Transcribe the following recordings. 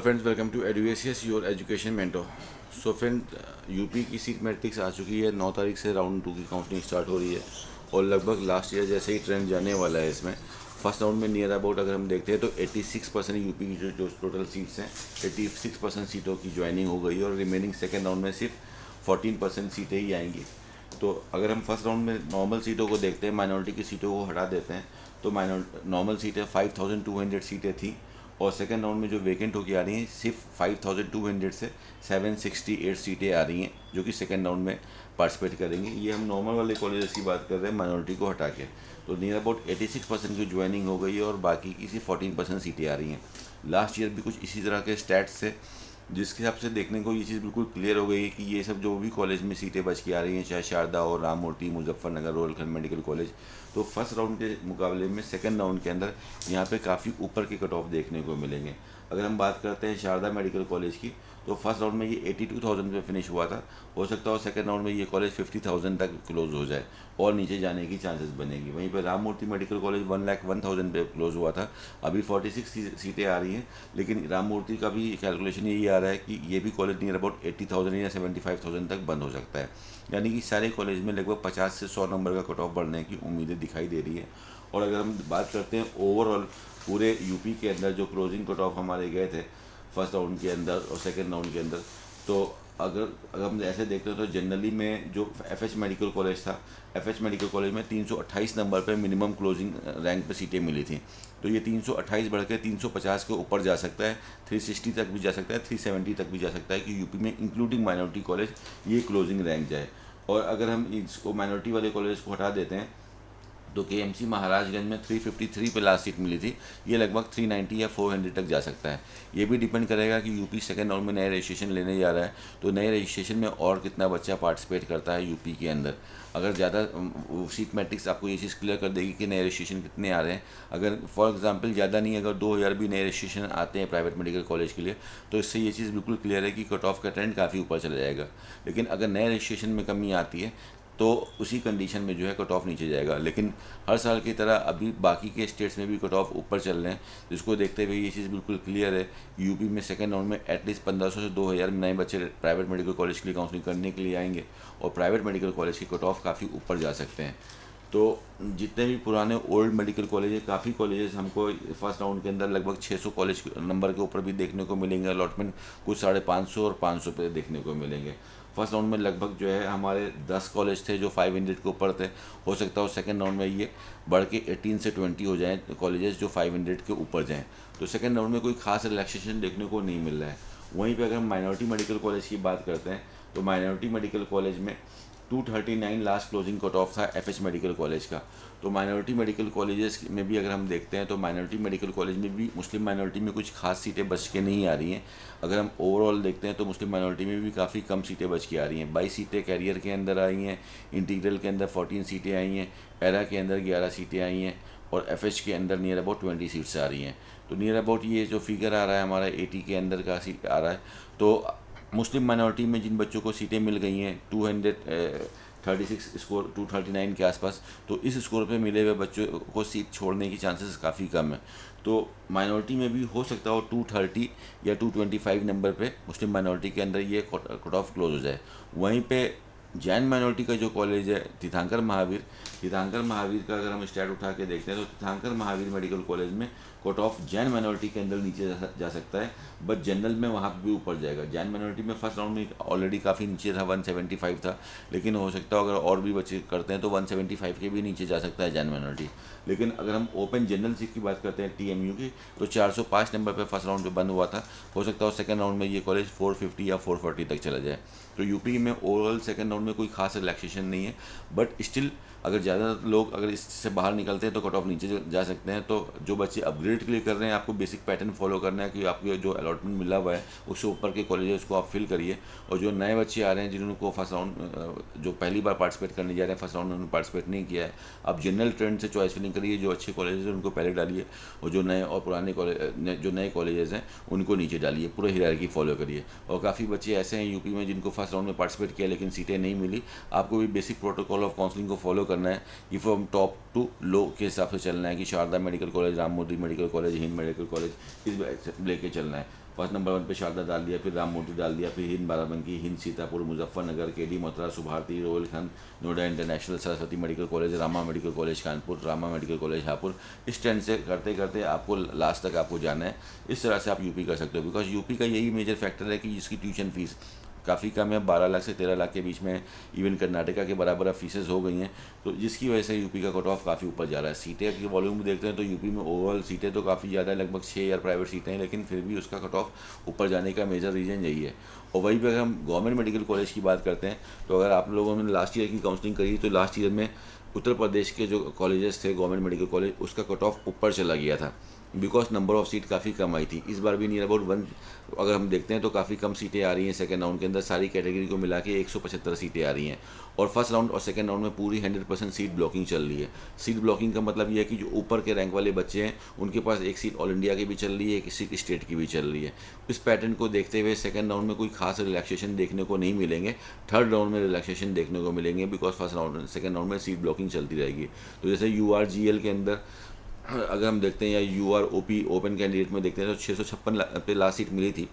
Friends, welcome to Eduacious your education mentor. So friend, UP की seat matrix आ चुकी है। 9 तारीख से राउंड 2 की काउंसलिंग स्टार्ट हो रही है और लगभग लास्ट ईयर जैसे ही ट्रेंड जाने वाला है। इसमें फर्स्ट राउंड में नियर अबाउट अगर हम देखते हैं तो 86% यूपी की जो टोटल सीट्स हैं, 86% सीटों की ज्वाइनिंग हो गई और रिमेनिंग सेकेंड राउंड में सिर्फ 14% सीटें ही आएंगी। तो अगर हम फर्स्ट राउंड में नॉर्मल सीटों को देखते हैं, माइनॉरिटी की सीटों को हटा देते हैं, तो नॉर्मल सीटें 5200 सीटें थी और सेकेंड राउंड में जो वेकेंट होकर आ रही हैं सिर्फ 5200 से 768 सीटें आ रही हैं जो कि सेकेंड राउंड में पार्टिसिपेट करेंगे। ये हम नॉर्मल वाले कॉलेजेस की बात कर रहे हैं, माइनॉरिटी को हटा के। तो नियर अबाउट 86% की ज्वाइनिंग हो गई है और बाकी की सिर्फ 14% सीटें आ रही हैं। लास्ट ईयर भी कुछ इसी तरह के स्टैट्स थे, जिसके हिसाब से देखने को ये चीज़ बिल्कुल क्लियर हो गई है कि ये सब जो भी कॉलेज में सीटें बच के आ रही हैं, चाहे शारदा और राम मूर्ति, मुजफ्फरनगर, रोहिलखंड मेडिकल कॉलेज, तो फर्स्ट राउंड के मुकाबले में सेकंड राउंड के अंदर यहाँ पे काफ़ी ऊपर के कट ऑफ देखने को मिलेंगे। अगर हम बात करते हैं शारदा मेडिकल कॉलेज की, तो फर्स्ट राउंड में ये 82,000 पे फिनिश हुआ था। हो सकता है सेकंड राउंड में ये कॉलेज 50,000 तक क्लोज हो जाए और नीचे जाने की चांसेस बनेगी। वहीं पर राम मूर्ति मेडिकल कॉलेज 1,01,000 पे क्लोज हुआ था। अभी 46 सीटें आ रही हैं, लेकिन राम मूर्ति का भी कैलकुलेशन यही आ रहा है कि ये भी कॉलेज नियर अबाउट 80,000 या 75,000 तक बंद हो सकता है। यानी कि सारे कॉलेज में लगभग 50 से 100 नंबर का कट ऑफ बढ़ने की उम्मीदें दिखाई दे रही है। और अगर हम बात करते हैं ओवरऑल पूरे यूपी के अंदर जो क्लोजिंग कट ऑफ हमारे गए थे फर्स्ट राउंड के अंदर और सेकेंड राउंड के अंदर, तो अगर हम ऐसे देखते हैं तो जनरली में जो एफएच मेडिकल कॉलेज था, एफएच मेडिकल कॉलेज में 328 नंबर पे मिनिमम क्लोजिंग रैंक पे सीटें मिली थी। तो ये 328 बढ़ के 350 के ऊपर जा सकता है, 360 तक भी जा सकता है, 370 तक भी जा सकता है कि यूपी में इंक्लूडिंग माइनॉरिटी कॉलेज ये क्लोजिंग रैंक जाए। और अगर हम इसको माइनॉरिटी वाले कॉलेज को हटा देते हैं तो केएमसी महाराजगंज में 353 पे लास्ट सीट मिली थी, ये लगभग 390 या 400 तक जा सकता है। ये भी डिपेंड करेगा कि यूपी सेकेंड राउंड में नए रजिस्ट्रेशन लेने जा रहा है, तो नए रजिस्ट्रेशन में और कितना बच्चा पार्टिसिपेट करता है यूपी के अंदर। अगर ज़्यादा सीट मैट्रिक्स आपको ये चीज़ क्लियर कर देगी कि नए रजिस्ट्रेशन कितने आ रहे हैं। अगर फॉर एग्जांपल ज़्यादा नहीं, अगर 2000 भी नए रजिस्ट्रेशन आते हैं प्राइवेट मेडिकल कॉलेज के लिए, तो इससे ये चीज़ बिल्कुल क्लियर है कि कट ऑफ का ट्रेंड काफ़ी ऊपर चला जाएगा। लेकिन अगर नए रजिस्ट्रेशन में कमी आती है तो उसी कंडीशन में जो है कट ऑफ नीचे जाएगा। लेकिन हर साल की तरह अभी बाकी के स्टेट्स में भी कट ऑफ ऊपर चल रहे हैं, जिसको देखते हुए ये चीज़ बिल्कुल क्लियर है। यूपी में सेकेंड राउंड में एटलीस्ट 1500 से 2000 नए बच्चे प्राइवेट मेडिकल कॉलेज के लिए काउंसलिंग करने के लिए आएंगे और प्राइवेट मेडिकल कॉलेज की कट ऑफ काफ़ी ऊपर जा सकते हैं। तो जितने भी पुराने ओल्ड मेडिकल कॉलेज है, काफ़ी कॉलेजेस हमको फर्स्ट राउंड के अंदर लगभग 600 कॉलेज नंबर के ऊपर भी देखने को मिलेंगे। अलॉटमेंट कुछ 550 और 500 पे देखने को मिलेंगे। फर्स्ट राउंड में लगभग जो है हमारे 10 कॉलेज थे जो 500 के ऊपर थे। हो सकता है सेकेंड राउंड में ये बढ़ के 18 से 20 हो जाएँ कॉलेजेस जो 500 के ऊपर जाएँ। तो सेकेंड राउंड में कोई खास रिलैक्सेशन देखने को नहीं मिल रहा है। वहीं पे अगर हम माइनॉरिटी मेडिकल कॉलेज की बात करते हैं तो माइनॉरिटी मेडिकल कॉलेज में 239 लास्ट क्लोजिंग कट ऑफ था एफएच मेडिकल कॉलेज का। तो माइनॉरिटी मेडिकल कॉलेजेस में भी अगर हम देखते हैं तो माइनॉरिटी मेडिकल कॉलेज में भी मुस्लिम माइनॉरिटी में कुछ खास सीटें बच के नहीं आ रही हैं। अगर हम ओवरऑल देखते हैं तो मुस्लिम माइनॉरिटी में भी काफ़ी कम सीटें बच के आ रही हैं। 22 सीटें कैरियर के अंदर आई हैं, इंटीग्रल के अंदर 14 सीटें आई हैं, एरा के अंदर 11 सीटें आई हैं और एफएच के अंदर नियर अबाउट 20 सीट्स आ रही हैं। तो नियर अबाउट ये जो फिगर आ रहा है हमारा 80 के अंदर का सीट आ रहा है। तो मुस्लिम माइनॉरिटी में जिन बच्चों को सीटें मिल गई हैं 236 स्कोर 239 के आसपास, तो इस स्कोर पे मिले हुए बच्चों को सीट छोड़ने की चांसेस काफ़ी कम है। तो माइनॉरिटी में भी हो सकता हो 230 या 225 नंबर पे मुस्लिम माइनॉरिटी के अंदर ये कट ऑफ क्लोज हो जाए। वहीं पे जैन माइनॉरिटी का जो कॉलेज है तीर्थंकर महावीर का अगर हम स्टैट उठा के देखते हैं तो तीर्थंकर महावीर मेडिकल कॉलेज में कट ऑफ जैन माइनॉरिटी के अंदर नीचे जा सकता है, बट जनरल में वहाँ पर भी ऊपर जाएगा। जैन माइनॉरिटी में फर्स्ट राउंड में ऑलरेडी काफ़ी नीचे था, 175 था, लेकिन हो सकता है अगर और भी बच्चे करते हैं तो 175 के भी नीचे जा सकता है जैन माइनॉरिटी। लेकिन अगर हम ओपन जनरल सीट की बात करते हैं टीएमयू की, तो 405 नंबर पर फर्स्ट राउंड में बंद हुआ था। हो सकता है सेकेंड राउंड में ये कॉलेज 450 या 440 तक चला जाए। तो यूपी में ओवरऑल सेकेंड राउंड में कोई खास रिलैक्सेशन नहीं है, बट स्टिल अगर ज़्यादा लोग अगर इससे बाहर निकलते हैं तो कट ऑफ नीचे जा सकते हैं। तो जो बच्चे अपग्रेड के लिए कर रहे हैं, आपको बेसिक पैटर्न फॉलो करना है कि आपको जो अलॉटमेंट मिला हुआ है उससे ऊपर के कॉलेजेस को आप फिल करिए। और जो नए बच्चे आ रहे हैं जिन्होंने फर्स्ट राउंड जो पहली बार पार्टिसिपेट करने जा रहे हैं, फर्स्ट राउंड में उन्होंने पार्टिसिपेट नहीं किया है, आप जनरल ट्रेंड से चॉइस फिलिंग करिए। जो अच्छे कॉलेजेस हैं उनको पहले डालिए और जो नए और पुराने कॉलेज जो नए कॉलेजेस हैं उनको नीचे डालिए। पूरा हायरार्की फॉलो करिए। और काफ़ी बच्चे ऐसे हैं यूपी में जिनको फर्स्ट राउंड में पार्टिसिपेट किया लेकिन सीटें नहीं मिली। आपको भी बेसिक प्रोटोकॉल ऑफ काउंसलिंग को फॉलो करना है कि फ्रॉम टॉप टू लो के हिसाब से चलना है कि Sharda medical college, Ram Murti medical college, Hind medical college इस लेके चलना है। फर्स्ट नंबर 1 पे शारदा डाल दिया, फिर राम मोती डाल दिया, फिर Hind Barabanki, Hind Sitapur, Muzaffarnagar, KD Mathura, Subharti, Rohilkhand, Noida international, Saraswati medical college, Rama medical college Kanpur, Rama medical college Hapur. इस ट्रेंड से करते करते आपको लास्ट तक आपको जाना है। इस तरह से आप यूपी कर सकते हो, बिकॉज यूपी का यही मेजर फैक्टर है कि इसकी ट्यूशन फीस काफ़ी कम है, 12 लाख से 13 लाख के बीच में, इवन कर्नाटका के बराबर अब फीसेस हो गई हैं, तो जिसकी वजह से यूपी का कट ऑफ काफ़ी ऊपर जा रहा है। सीटें की वॉल्यूम देखते हैं तो यूपी में ओवरऑल सीटें तो काफ़ी ज़्यादा है, लगभग 6 या प्राइवेट सीटें हैं, लेकिन फिर भी उसका कट ऑफ ऊपर जाने का मेजर रीज़न यही है। और वहीं पर अगर हम गवर्नमेंट मेडिकल कॉलेज की बात करते हैं, तो अगर आप लोगों ने लास्ट ईयर की काउंसलिंग करी तो लास्ट ईयर में उत्तर प्रदेश के जो कॉलेजेस थे गवर्नमेंट मेडिकल कॉलेज, उसका कट ऑफ ऊपर चला गया था, बिकॉज नंबर ऑफ सीट काफ़ी कम आई थी। इस बार भी नियर अबाउट 1 अगर हम देखते हैं तो काफ़ी कम सीटें आ रही हैं सेकंड राउंड के अंदर, सारी कैटेगरी को मिला के 175 सीटें आ रही हैं। और फर्स्ट राउंड और सेकंड राउंड में पूरी 100% सीट ब्लॉकिंग चल रही है। सीट ब्लॉकिंग का मतलब ये है कि जो ऊपर के रैंक वाले बच्चे हैं उनके पास एक सीट ऑल इंडिया की भी चल रही है, एक सीट स्टेट की भी चल रही है। इस पैटर्न को देखते हुए सेकंड राउंड में कोई खास रिलैक्सेशन देखने को नहीं मिलेंगे, थर्ड राउंड में रिलैक्सेशन देखने को मिलेंगे, because first round second round में सीट ब्लॉकिंग चलती रहेगी। तो जैसे URGL के अंदर अगर हम देखते हैं, या UROP ओपन कैंडिडेट में देखते हैं तो 656 पे लास्ट सीट मिली थी।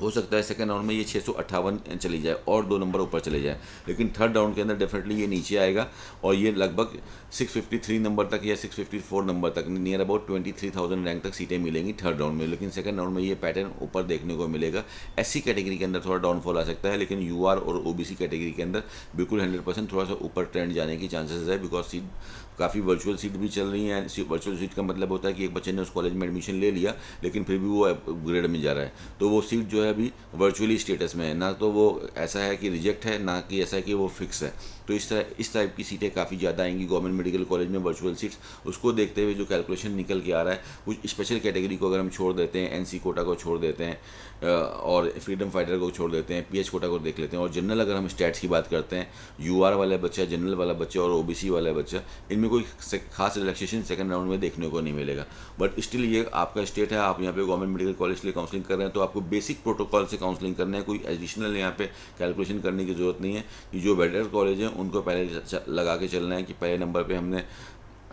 हो सकता है सेकंड राउंड में ये 658 चली जाए और 2 नंबर ऊपर चले जाए, लेकिन थर्ड राउंड के अंदर डेफिनेटली ये नीचे आएगा और ये लगभग 653 नंबर तक या 654 नंबर तक, नियर अबाउट 23,000 रैंक तक सीटें मिलेंगी थर्ड राउंड में। लेकिन सेकंड राउंड में ये पैटर्न ऊपर देखने को मिलेगा। SC कैटेगरी के अंदर थोड़ा डाउनफॉल आ सकता है, लेकिन UR और OBC कैटेगरी के अंदर बिल्कुल 100% थोड़ा सा ऊपर ट्रेंड जाने की चांसेस है, बिकॉज सीट काफ़ी वर्चुअल सीट भी चल रही हैं। वर्चुअल सीट का मतलब होता है कि एक बच्चे ने उस कॉलेज में एडमिशन ले लिया, लेकिन फिर भी वो अपग्रेड में जा रहा है, तो वो सीट जो है अभी वर्चुअली स्टेटस में है, ना तो वो ऐसा है कि रिजेक्ट है, ना कि ऐसा है कि वो फिक्स है। तो इस टाइप की सीटें काफ़ी ज़्यादा आएंगी गवर्नमेंट मेडिकल कॉलेज में, वर्चुअल सीट्स। उसको देखते हुए जो कैलकुलेशन निकल के आ रहा है, कुछ स्पेशल कैटेगरी को अगर हम छोड़ देते हैं, NC कोटा को छोड़ देते हैं और फ्रीडम फाइटर को छोड़ देते हैं, PH कोटा को देख लेते हैं, और जनरल अगर हम स्टैट्स की बात करते हैं, UR वाला बच्चा, जनरल वाला बच्चा और OBC वाला बच्चा, इनमें कोई खास रिलैक्सेशन सेकंड राउंड में देखने को नहीं मिलेगा। बट स्टिल ये आपका स्टेट है, आप यहाँ पे गवर्नमेंट मेडिकल कॉलेज के लिए काउंसलिंग कर रहे हैं, तो आपको बेसिक प्रोटोकॉल से काउंसलिंग करना है। कोई एडिशनल यहाँ पे कैलकुलेशन करने की ज़रूरत नहीं है कि जो बेटर कॉलेज हैं उनको पहले लगा के चलना है कि पहले नंबर पे हमने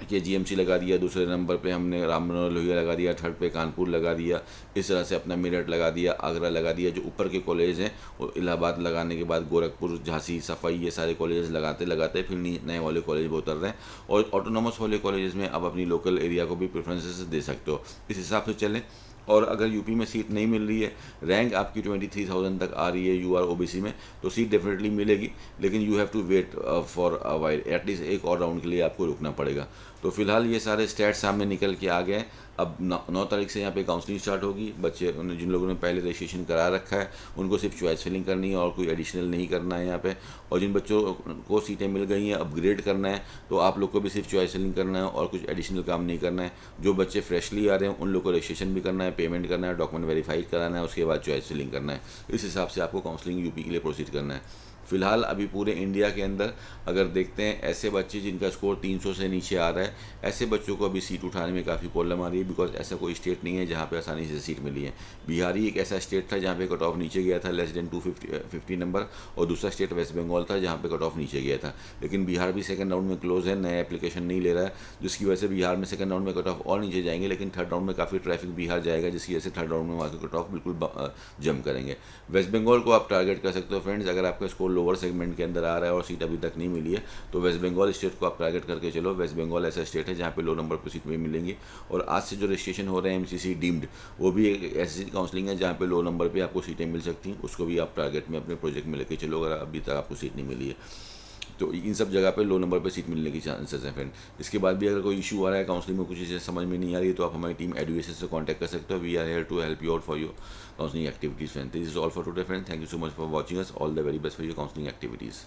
KGMC लगा दिया, दूसरे नंबर पे हमने राम मनोहर लोहिया लगा दिया, थर्ड पे कानपुर लगा दिया, इस तरह से अपना मेरठ लगा दिया, आगरा लगा दिया। जो ऊपर के कॉलेज हैं वो इलाहाबाद लगाने के बाद गोरखपुर, झांसी, सफाई, ये सारे कॉलेजेस लगाते लगाते फिर नए वाले कॉलेज में उतर रहे हैं। और ऑटोनॉमस वाले कॉलेजेस में आप अपनी लोकल एरिया को भी प्रेफरेंसेस दे सकते हो, इस हिसाब से चलें। और अगर यूपी में सीट नहीं मिल रही है, रैंक आपकी 23,000 तक आ रही है UR OBC में, तो सीट डेफिनेटली मिलेगी, लेकिन you have to wait for a while, at least एक और राउंड के लिए आपको रुकना पड़ेगा। तो फिलहाल ये सारे स्टैट्स सामने निकल के आ गए। अब 9 तारीख से यहाँ पे काउंसलिंग स्टार्ट होगी। बच्चे जिन लोगों ने पहले रजिस्ट्रेशन करा रखा है उनको सिर्फ चॉइस फिलिंग करनी है और कोई एडिशनल नहीं करना है यहाँ पे। और जिन बच्चों को सीटें मिल गई हैं, अपग्रेड करना है, तो आप लोग को भी सिर्फ चॉइस फिलिंग करना है और कुछ एडिशनल काम नहीं करना है। जो बच्चे फ्रेशली आ रहे हैं उन लोग को रजिस्ट्रेशन भी करना है, पेमेंट करना है, डॉक्यूमेंट वेरीफाई कराना है, उसके बाद चॉइस फिलिंग करना है। इस हिसाब से आपको काउंसलिंग यूपी के लिए प्रोसीड करना है। फ़िलहाल अभी पूरे इंडिया के अंदर अगर देखते हैं, ऐसे बच्चे जिनका स्कोर 300 से नीचे आ रहा है, ऐसे बच्चों को अभी सीट उठाने में काफ़ी प्रॉब्लम आ रही है, बिकॉज ऐसा कोई स्टेट नहीं है जहाँ पे आसानी से सीट मिली है। बिहार ही एक ऐसा स्टेट था जहाँ पे कट ऑफ नीचे गया था, लेस देन 250 नंबर, और दूसरा स्टेट वेस्ट बंगाल था जहाँ पे कट ऑफ नीचे गया था। लेकिन बिहार भी सेकंड राउंड में क्लोज है, नया एप्लीकेशन नहीं ले रहा है, जिसकी वजह से बिहार में सेकंड राउंड में कट ऑफ और नीचे जाएंगे, लेकिन थर्ड राउंड में काफ़ी ट्रैफिक बिहार जाएगा, जिसकी वजह से थर्ड राउंड में वहाँ के कट ऑफ बिल्कुल जम करेंगे। वेस्ट बंगाल को आप टारगेट कर सकते हो फ्रेंड्स। अगर आपका स्कोर लोअर सेगमेंट के अंदर आ रहा है और सीट अभी तक नहीं मिली है, तो वेस्ट बंगाल स्टेट को आप टारगेट करके चलो। वेस्ट बंगाल ऐसा स्टेट है जहाँ पे लो नंबर पर सीट भी मिलेंगी। और आज से जो रजिस्ट्रेशन हो रहे हैं MCC डीम्ड, वो भी एक ऐसी काउंसलिंग है जहाँ पे लो नंबर पे आपको सीटें मिल सकती हैं, उसको भी आप टारगेट में अपने प्रोजेक्ट में लेके चलो अगर अभी तक आपको सीट नहीं मिली है। तो इन सब जगह पे लो नंबर पे सीट मिलने की चांसेस हैं फ्रेंड। इसके बाद भी अगर कोई इशू आ रहा है काउंसलिंग में, कुछ चीज़ें समझ में नहीं आ रही है, तो आप हमारी टीम एडुकेशन से कांटेक्ट कर सकते हो। We are here to help you out for your counselling activities friend. This is all for today friend. Thank you so much for watching us. All the very best for your counselling activities.